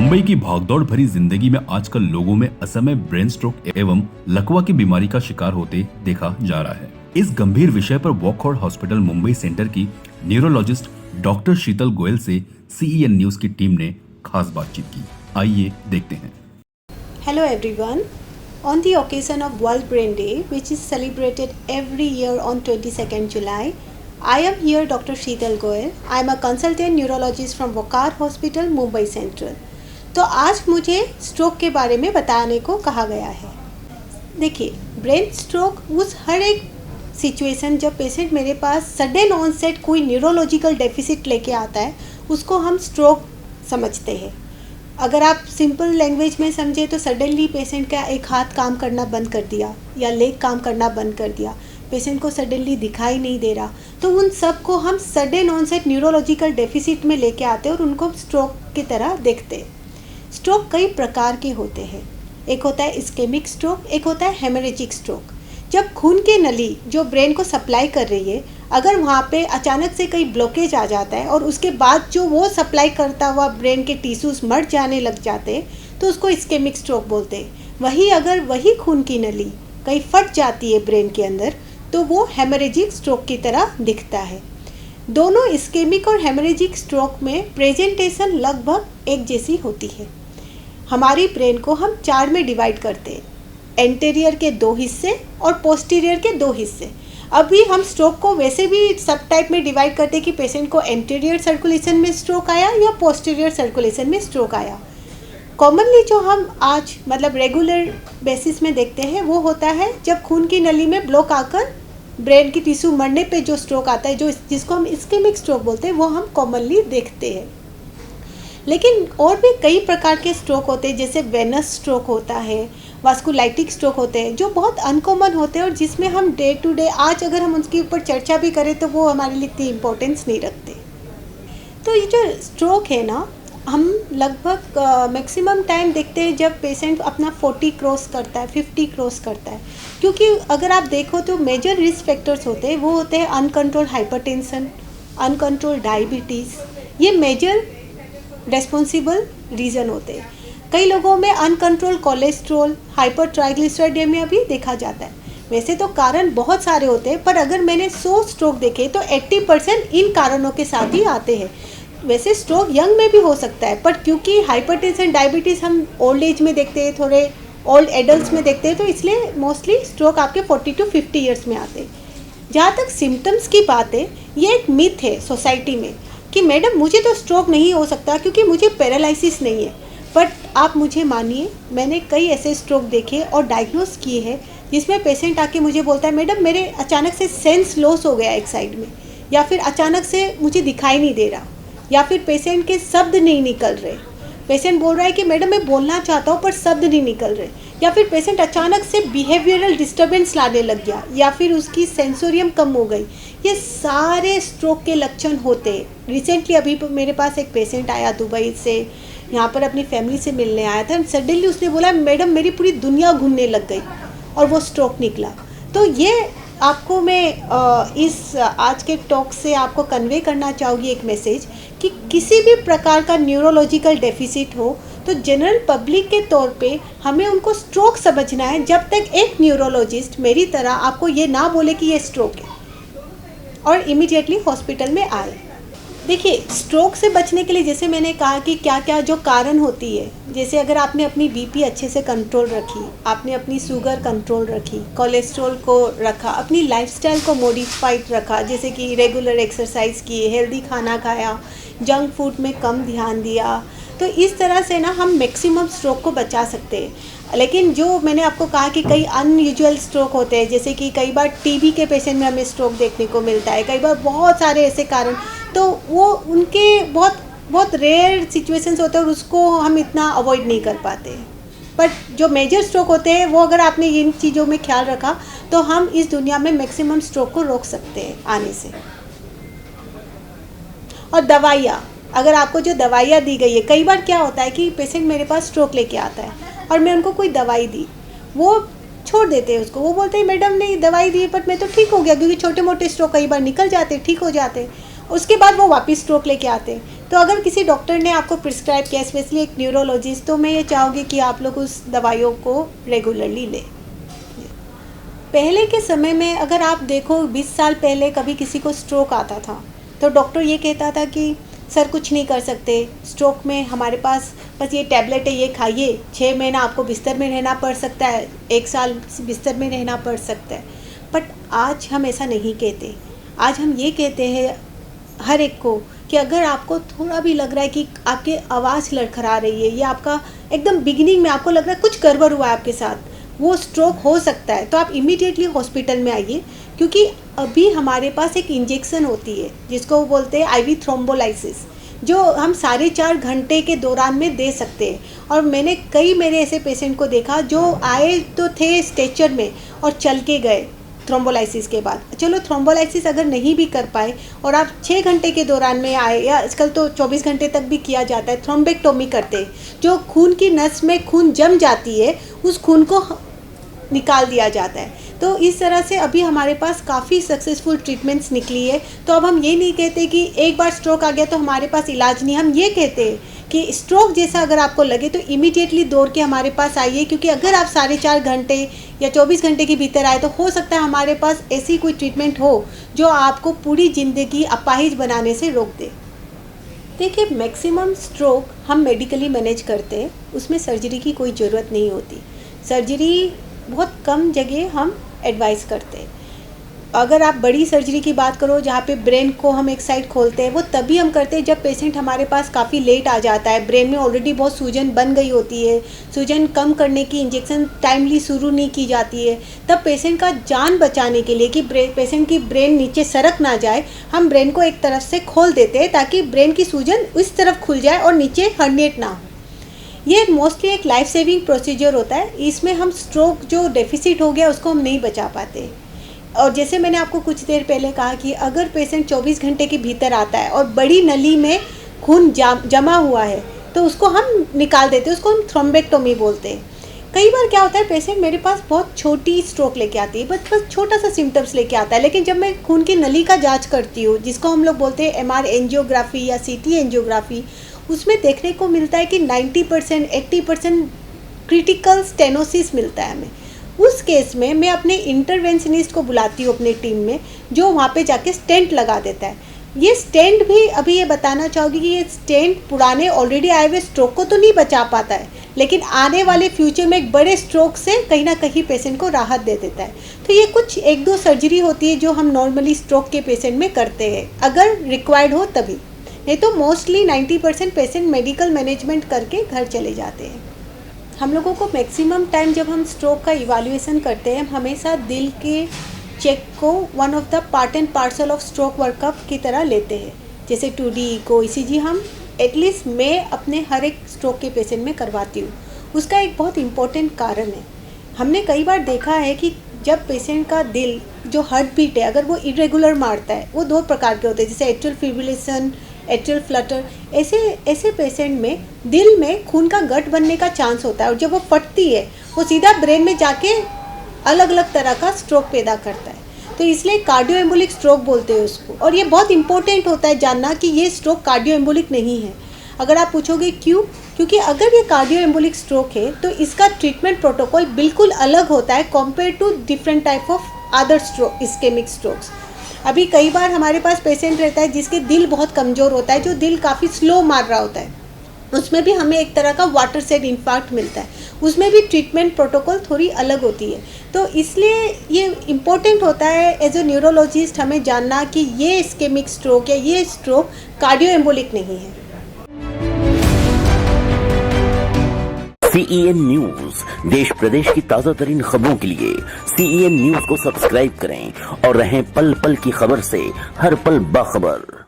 मुंबई की भागदौड़ भरी जिंदगी में आजकल लोगों में असमय ब्रेन स्ट्रोक एवं लकवा की बीमारी का शिकार होते देखा जा रहा है। इस गंभीर विषय पर वॉकहार्ट हॉस्पिटल मुंबई सेंटर की न्यूरोलॉजिस्ट डॉक्टर शीतल गोयल से CEN न्यूज की टीम ने खास बातचीत की। आइए देखते हैं। Hello everyone. On the occasion of World Brain Day, which is celebrated every year on 22nd July, I am here Dr. Sheetal Goel. I am a consultant neurologist from Wockhardt Hospital, Mumbai Central. तो आज मुझे stroke के बारे में बताने को कहा गया है। देखिए, ब्रेन स्ट्रोक उस हर एक सिचुएशन जब पेशेंट मेरे पास सडन ऑनसेट कोई न्यूरोलॉजिकल डेफिसिट लेके आता है, उसको हम स्ट्रोक समझते हैं। अगर आप सिंपल लैंग्वेज में समझे तो सडनली पेशेंट का एक हाथ काम करना बंद कर दिया या लेग काम करना बंद कर दिया, पेशेंट को सडनली दिखाई नहीं दे रहा, तो उन सब को हम सडन ऑनसेट न्यूरोलॉजिकल डेफिसिट में लेके आते हैं और उनको स्ट्रोक की तरह देखते हैं। स्ट्रोक कई प्रकार के होते हैं। एक होता है इस्केमिक स्ट्रोक, एक होता है हेमरेजिक स्ट्रोक। जब खून की नली जो ब्रेन को सप्लाई कर रही है, अगर वहाँ पे अचानक से कहीं ब्लॉकेज आ जाता है और उसके बाद जो वो सप्लाई करता हुआ ब्रेन के टिश्यूज़ मर जाने लग जाते हैं, तो उसको इस्केमिक स्ट्रोक बोलते हैं। वही अगर वही खून की नली कहीं फट जाती है ब्रेन के अंदर, तो वो हेमरेजिक स्ट्रोक की तरह दिखता है। दोनों इस्केमिक और हेमरेजिक स्ट्रोक में प्रेजेंटेशन लगभग एक जैसी होती है। हमारी ब्रेन को हम 4 में डिवाइड करते हैं, एंटेरियर के 2 हिस्से और पोस्टीरियर के 2 हिस्से। अभी हम स्ट्रोक को वैसे भी सब टाइप में डिवाइड करते हैं कि पेशेंट को एंटेरियर सर्कुलेशन में स्ट्रोक आया या पोस्टीरियर सर्कुलेशन में स्ट्रोक आया। कॉमनली जो हम आज मतलब रेगुलर बेसिस में देखते हैं वो होता है जब खून की नली में ब्लॉक आकर ब्रेन की टिश्यू मरने पे जो स्ट्रोक आता है, जो जिसको हम इस्केमिक स्ट्रोक बोलते हैं, वो हम कॉमनली देखते हैं। लेकिन और भी कई प्रकार के स्ट्रोक होते हैं, जैसे वेनस स्ट्रोक होता है, वास्कुलाइटिक स्ट्रोक होते हैं, जो बहुत अनकॉमन होते हैं और जिसमें हम डे टू डे आज अगर हम उसके ऊपर चर्चा भी करें तो वो हमारे लिए इतनी इम्पोर्टेंस नहीं रखते। तो ये जो स्ट्रोक है ना, हम लगभग मैक्सिमम टाइम देखते हैं जब पेशेंट अपना 40 क्रॉस करता है, 50 क्रॉस करता है। क्योंकि अगर आप देखो तो मेजर रिस्क फैक्टर्स होते हैं, वो होते हैं अनकंट्रोल्ड हाइपरटेंशन, अनकंट्रोल्ड डायबिटीज़, ये मेजर रेस्पॉन्सिबल रीज़न होते हैं। कई लोगों में अनकंट्रोल कोलेस्ट्रॉल, हाइपर ट्राइग्लिसराइडेमिया भी देखा जाता है। वैसे तो कारण बहुत सारे होते हैं, पर अगर मैंने 100 स्ट्रोक देखे तो 80% इन कारणों के साथ ही आते हैं। वैसे स्ट्रोक यंग में भी हो सकता है, पर क्योंकि हाइपरटेंशन डायबिटीज़ हम ओल्ड एज में देखते हैं, थोड़े ओल्ड एडल्ट्स में देखते हैं, तो इसलिए मोस्टली स्ट्रोक आपके 40 to 50 ईयर्स में आते हैं। जहाँ तक सिम्टम्स की बात है, ये एक मिथ है सोसाइटी में कि मैडम मुझे तो स्ट्रोक नहीं हो सकता क्योंकि मुझे पैरालिसिस नहीं है। बट आप मुझे मानिए, मैंने कई ऐसे स्ट्रोक देखे और डायग्नोस किए हैं जिसमें पेशेंट आके मुझे बोलता है, मैडम मेरे अचानक से सेंस लॉस हो गया एक साइड में, या फिर अचानक से मुझे दिखाई नहीं दे रहा, या फिर पेशेंट के शब्द नहीं निकल रहे। पेशेंट बोल रहा है कि मैडम मैं बोलना चाहता हूँ पर शब्द नहीं निकल रहे, या फिर पेशेंट अचानक से बिहेवियरल डिस्टर्बेंस लाने लग गया, या फिर उसकी सेंसोरियम कम हो गई। ये सारे स्ट्रोक के लक्षण होते हैं। रिसेंटली अभी मेरे पास एक पेशेंट आया दुबई से, यहाँ पर अपनी फैमिली से मिलने आया था। सडनली उसने बोला, मैडम मेरी पूरी दुनिया घूमने लग गई, और वो स्ट्रोक निकला। तो ये आपको मैं इस आज के टॉक से आपको कन्वे करना चाहूँगी एक मैसेज कि किसी भी प्रकार का न्यूरोलॉजिकल डेफिसिट हो तो जनरल पब्लिक के तौर पे हमें उनको स्ट्रोक समझना है, जब तक एक न्यूरोलॉजिस्ट मेरी तरह आपको ये ना बोले कि ये स्ट्रोक है और इमीडिएटली हॉस्पिटल में आए। देखिए, स्ट्रोक से बचने के लिए जैसे मैंने कहा कि क्या क्या जो कारण होती है, जैसे अगर आपने अपनी BP अच्छे से कंट्रोल रखी, आपने अपनी शुगर कंट्रोल रखी, कोलेस्ट्रॉल को रखा, अपनी लाइफस्टाइल को मॉडिफाइड रखा, जैसे कि रेगुलर एक्सरसाइज की, हेल्दी खाना खाया, जंक फूड में कम ध्यान दिया, तो इस तरह से ना हम मैक्सिमम स्ट्रोक को बचा सकते हैं। लेकिन जो मैंने आपको कहा कि कई अनयूजुअल स्ट्रोक होते हैं, जैसे कि कई बार TB के पेशेंट में हमें स्ट्रोक देखने को मिलता है, कई बार बहुत सारे ऐसे कारण, तो वो उनके बहुत बहुत रेयर सिचुएशंस होते हैं और उसको हम इतना अवॉइड नहीं कर पाते। बट जो मेजर स्ट्रोक होते हैं, वो अगर आपने इन चीज़ों में ख्याल रखा तो हम इस दुनिया में मैक्सिमम स्ट्रोक को रोक सकते हैं आने से। और दवाइयाँ, अगर आपको जो दवाइयाँ दी गई है, कई बार क्या होता है कि पेशेंट मेरे पास स्ट्रोक लेके आता है और मैं उनको कोई दवाई दी, वो छोड़ देते हैं उसको। वो बोलते हैं मैडम ने दवाई दी बट मैं तो ठीक हो गया, क्योंकि छोटे मोटे स्ट्रोक कई बार निकल जाते, ठीक हो जाते। उसके बाद वो वापस स्ट्रोक लेके आते हैं। तो अगर किसी डॉक्टर ने आपको प्रिस्क्राइब किया, स्पेशली एक न्यूरोलॉजिस्ट, तो मैं ये चाहूँगी कि आप लोग उस दवाइयों को रेगुलरली लें। पहले के समय में अगर आप देखो 20 साल पहले कभी किसी को स्ट्रोक आता था तो डॉक्टर ये कहता था कि सर कुछ नहीं कर सकते, स्ट्रोक में हमारे पास बस ये टैबलेट है, ये खाइए, 6 महीना आपको बिस्तर में रहना पड़ सकता है, 1 साल बिस्तर में रहना पड़ सकता है। बट आज हम ऐसा नहीं कहते। आज हम ये कहते हैं हर एक को कि अगर आपको थोड़ा भी लग रहा है कि आपकी आवाज़ लड़खड़ा रही है या आपका एकदम बिगिनिंग में आपको लग रहा है कुछ गड़बड़ हुआ है आपके साथ, वो स्ट्रोक हो सकता है, तो आप इमीडिएटली हॉस्पिटल में आइए। क्योंकि अभी हमारे पास एक इंजेक्शन होती है जिसको बोलते हैं आईवी थ्रोम्बोलाइसिस, जो हम 4.5 घंटे के दौरान में दे सकते हैं। और मैंने कई मेरे ऐसे पेशेंट को देखा जो आए तो थे स्ट्रेचर में और चल के गए थ्रोम्बोलाइसिस के बाद। चलो थ्रोम्बोलाइसिस अगर नहीं भी कर पाए और आप 6 घंटे के दौरान में आए, या आजकल तो 24 घंटे तक भी किया जाता है, थ्रोम्बेक्टोमी करते हैं, जो खून की नस में खून जम जाती है उस खून को निकाल दिया जाता है। तो इस तरह से अभी हमारे पास काफ़ी सक्सेसफुल ट्रीटमेंट्स निकली है। तो अब हम ये नहीं कहते कि एक बार स्ट्रोक आ गया तो हमारे पास इलाज नहीं, हम ये कहते हैं कि स्ट्रोक जैसा अगर आपको लगे तो इमीडिएटली दौड़ के हमारे पास आइए। क्योंकि अगर आप 4.5 घंटे या 24 घंटे के भीतर आए तो हो सकता है हमारे पास ऐसी कोई ट्रीटमेंट हो जो आपको पूरी ज़िंदगी अपाहिज बनाने से रोक दे। देखिए, मैक्सिमम स्ट्रोक हम मेडिकली मैनेज करते हैं, उसमें सर्जरी की कोई ज़रूरत नहीं होती। सर्जरी बहुत कम जगह हम एडवाइस करते हैं। अगर आप बड़ी सर्जरी की बात करो जहाँ पे ब्रेन को हम एक साइड खोलते हैं, वो तभी हम करते हैं जब पेशेंट हमारे पास काफ़ी लेट आ जाता है, ब्रेन में ऑलरेडी बहुत सूजन बन गई होती है, सूजन कम करने की इंजेक्शन टाइमली शुरू नहीं की जाती है। तब पेशेंट का जान बचाने के लिए कि पेशेंट की ब्रेन नीचे सरक ना जाए, हम ब्रेन को एक तरफ से खोल देते हैं ताकि ब्रेन की सूजन इस तरफ खुल जाए और नीचे हर्निएट ना हो। ये मोस्टली एक लाइफ सेविंग प्रोसीजर होता है। इसमें हम स्ट्रोक जो डेफिसिट हो गया उसको हम नहीं बचा पाते। और जैसे मैंने आपको कुछ देर पहले कहा कि अगर पेशेंट 24 घंटे के भीतर आता है और बड़ी नली में खून जमा हुआ है तो उसको हम निकाल देते हैं, उसको हम थ्रोम्बेक्टोमी बोलते हैं। कई बार क्या होता है, पेशेंट मेरे पास बहुत छोटी स्ट्रोक लेके आती है, बस छोटा सा सिम्टम्स लेके आता है, लेकिन जब मैं खून की नली का जाँच करती हूँ, जिसको हम लोग बोलते हैं MR एंजियोग्राफी या CT एंजियोग्राफी, उसमें देखने को मिलता है कि 90% 80% क्रिटिकल स्टेनोसिस मिलता है हमें। उस केस में मैं अपने इंटरवेंशनिस्ट को बुलाती हूँ अपने टीम में, जो वहाँ पे जाके स्टेंट लगा देता है। ये स्टेंट भी अभी ये बताना चाहूँगी कि ये स्टेंट पुराने ऑलरेडी आए हुए स्ट्रोक को तो नहीं बचा पाता है, लेकिन आने वाले फ्यूचर में एक बड़े स्ट्रोक से कहीं ना कहीं पेशेंट को राहत दे देता है। तो ये कुछ 1-2 सर्जरी होती है जो हम नॉर्मली स्ट्रोक के पेशेंट में करते हैं, अगर रिक्वायर्ड हो तभी। नहीं तो मोस्टली 90% पेशेंट मेडिकल मैनेजमेंट करके घर चले जाते हैं। हम लोगों को मैक्सिमम टाइम जब हम स्ट्रोक का इवैल्यूएशन करते हैं, हम हमेशा दिल के चेक को one of the part and parcel of stroke workup की तरह लेते हैं। जैसे 2D को ECG हम एटलीस्ट मैं अपने हर एक स्ट्रोक के पेशेंट में करवाती हूँ। उसका एक बहुत इम्पोर्टेंट कारण है, हमने कई बार देखा है कि जब पेशेंट का दिल जो हार्ट बीट है अगर वो इरेगुलर मारता है, वो 2 प्रकार के होते हैं, जैसे एट्रियल फिब्रिलेशन, एट्रियल फ्लटर। ऐसे पेशेंट में दिल में खून का गट बनने का चांस होता है और जब वो फटती है वो सीधा ब्रेन में जाके अलग अलग तरह का स्ट्रोक पैदा करता है। तो इसलिए कार्डियो एम्बोलिक स्ट्रोक बोलते हैं उसको। और ये बहुत इंपॉर्टेंट होता है जानना कि ये स्ट्रोक कार्डियो एम्बोलिक नहीं है। अगर आप पूछोगे क्यों, क्योंकि अगर ये कार्डियो एम्बोलिक स्ट्रोक है तो इसका ट्रीटमेंट प्रोटोकॉल बिल्कुल अलग होता है compare to different type of other stroke, ischemic strokes. अभी कई बार हमारे पास पेशेंट रहता है जिसके दिल बहुत कमज़ोर होता है, जो दिल काफ़ी स्लो मार रहा होता है, उसमें भी हमें एक तरह का वाटर सेड इन्फार्क्ट मिलता है, उसमें भी ट्रीटमेंट प्रोटोकॉल थोड़ी अलग होती है। तो इसलिए ये इम्पोर्टेंट होता है एज ए न्यूरोलॉजिस्ट हमें जानना कि ये इस्केमिक स्ट्रोक या ये स्ट्रोक कार्डियो एम्बोलिक नहीं है। CEN न्यूज देश प्रदेश की ताजा तरीन खबरों के लिए CEN न्यूज को सब्सक्राइब करें और रहें पल पल की खबर से हर पल बाखबर।